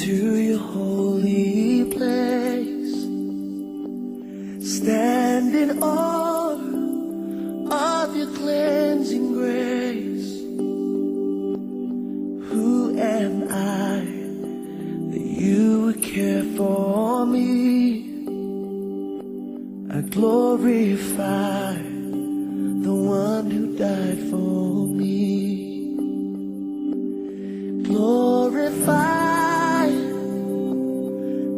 into your holy place, stand in awe of your cleansing grace. Who am I that you would care for me? I glorify the one who died for me. Glorify,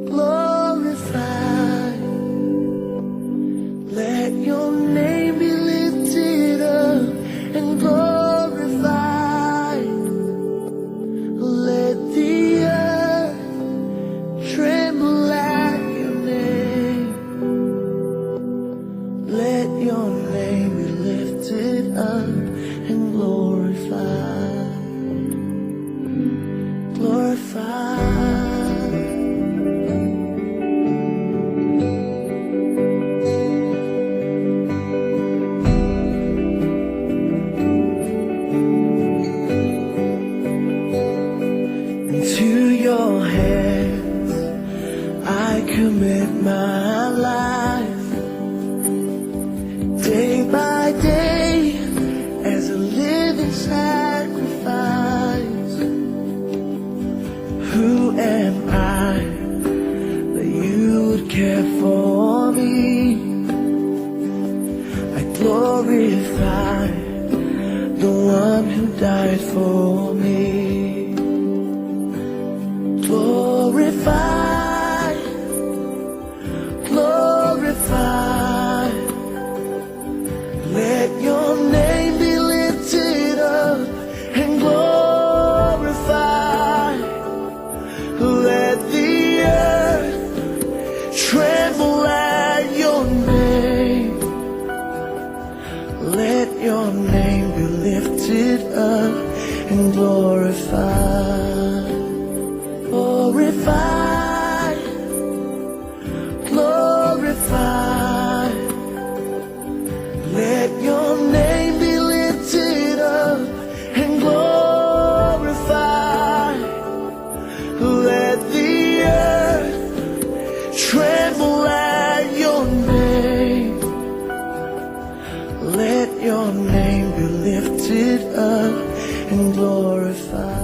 glorify. Let your name be lifted up and glorified. Let the earth tremble at your name. Let your name be lifted up and glorified. Glorified. Into your hands I commit my life, day by day, as a living sacrifice. Who am I that you would care for me? I glorify the one who died for me. Glorify, glorify. Let your name be lifted up and glorified. Let the earth tremble at your name. Let your name be lifted up and glorified. Glorify, glorify. Let your name be lifted up and glorified. Let the earth tremble at your name. Let your name be lifted up and glorified.